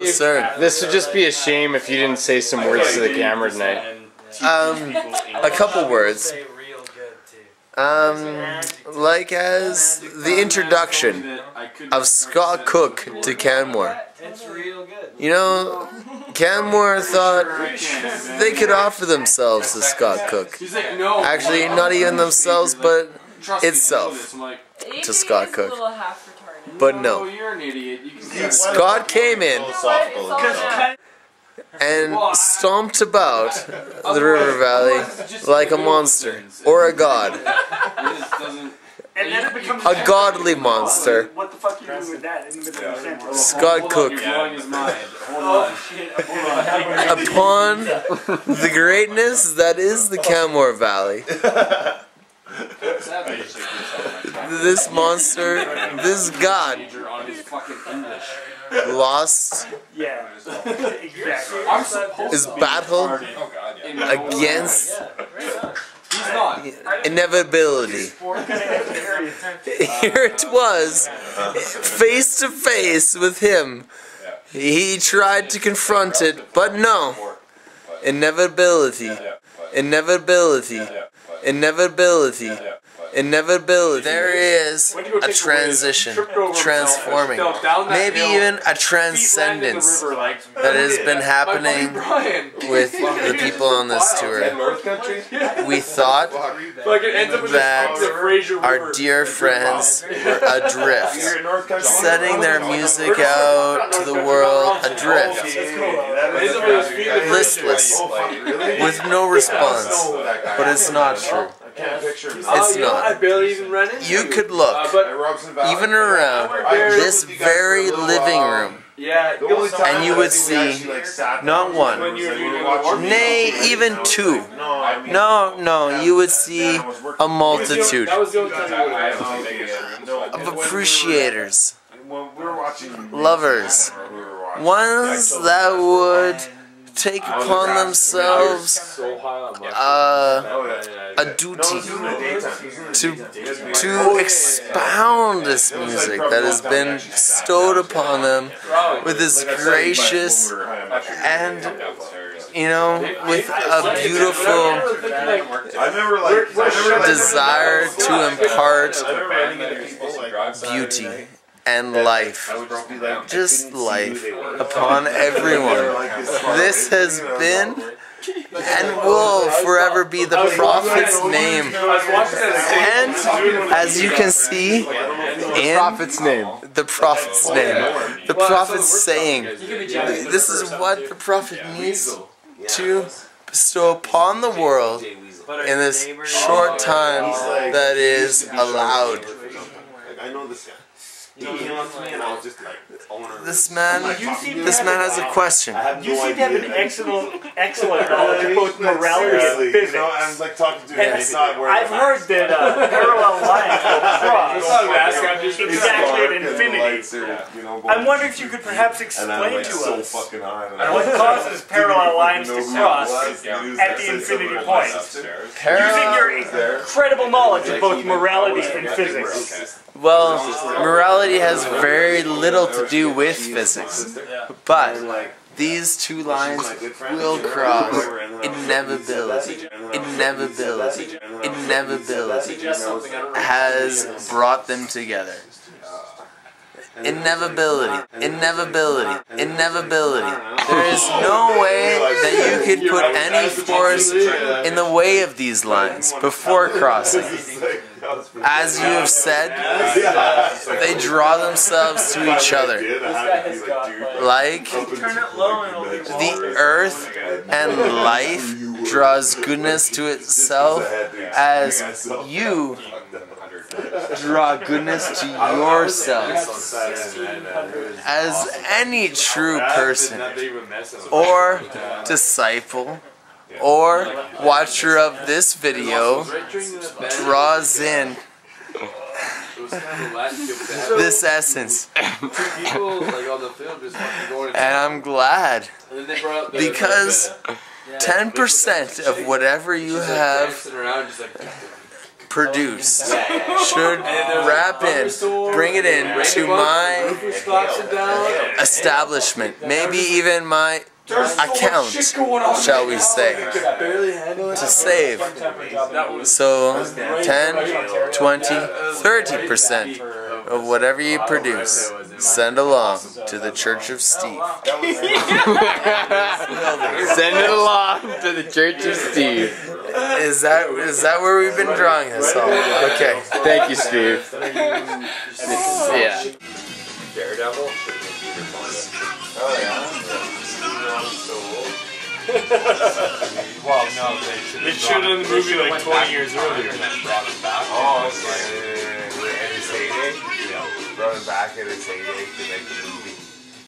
Sir, this would just be a shame if you didn't say some words to the camera tonight. A couple words. Like as the introduction of Scott Cook to Canmore. You know, Canmore thought they could offer themselves to Scott Cook. Actually, not even themselves, but itself to Scott Cook. But no. Scott came in and stomped about the river valley like a monster, or a god. A godly monster. Scott Cook. Upon the greatness that is the Canmore Valley. This monster, this god, lost his battle against inevitability. Here it was, face to face with him. He tried to confront it, but no. Inevitability. Inevitability. Inevitability. Inevitability. There is a transition, transforming, maybe even a transcendence that has been happening with the people on this tour. We thought that our dear friends were adrift, sending their music out to the world adrift, listless, with no response, but it's not true. It's not. You could look, even around this very living room, and you would see not one, nay, even two. No, you would see a multitude of appreciators, lovers, ones that would take upon themselves a duty to expound this music that has been bestowed upon them with this gracious and, you know, with a beautiful desire to impart beauty and life, just life, upon everyone. This has been and will forever be the prophet's name. And as you can see, in the prophet's name, the prophet's saying, this is what the prophet needs to bestow upon the world in this short time that is allowed. This man has a question. You seem to have an excellent knowledge of both morality and physics. I've heard that parallel lines will cross exactly at infinity. I'm wondering if you could perhaps explain to us what causes parallel lines to cross at the infinity point, using your incredible knowledge of both morality and physics. Well, morality has very little to do with physics, but these two lines will cross. Inevitability. Inevitability. Inevitability has brought them together. Inevitability. Inevitability. Inevitability. There is no way that you could put any force in the way of these lines before crossing. As you have said, they draw themselves to each other. Like the earth and life draws goodness to itself, as you draw goodness to yourself. As any true person, or disciple, or watcher of this video draws in this essence. And I'm glad, because 10% of whatever you have produced should wrap in, bring it in to my establishment, maybe even my account, shall we say, to save. So 10, 20, 30% of whatever you produce, send along to the Church of Steve. Send it along to the Church of Steve. Is that where we've been drawing this all? Okay. Thank you, Steve. Yeah. Daredevil? Oh yeah. Well, no, they should have the movie like 20 years earlier and then brought him back. Oh, okay. At his heyday? Yeah. Brought him back at his heyday to make the movie.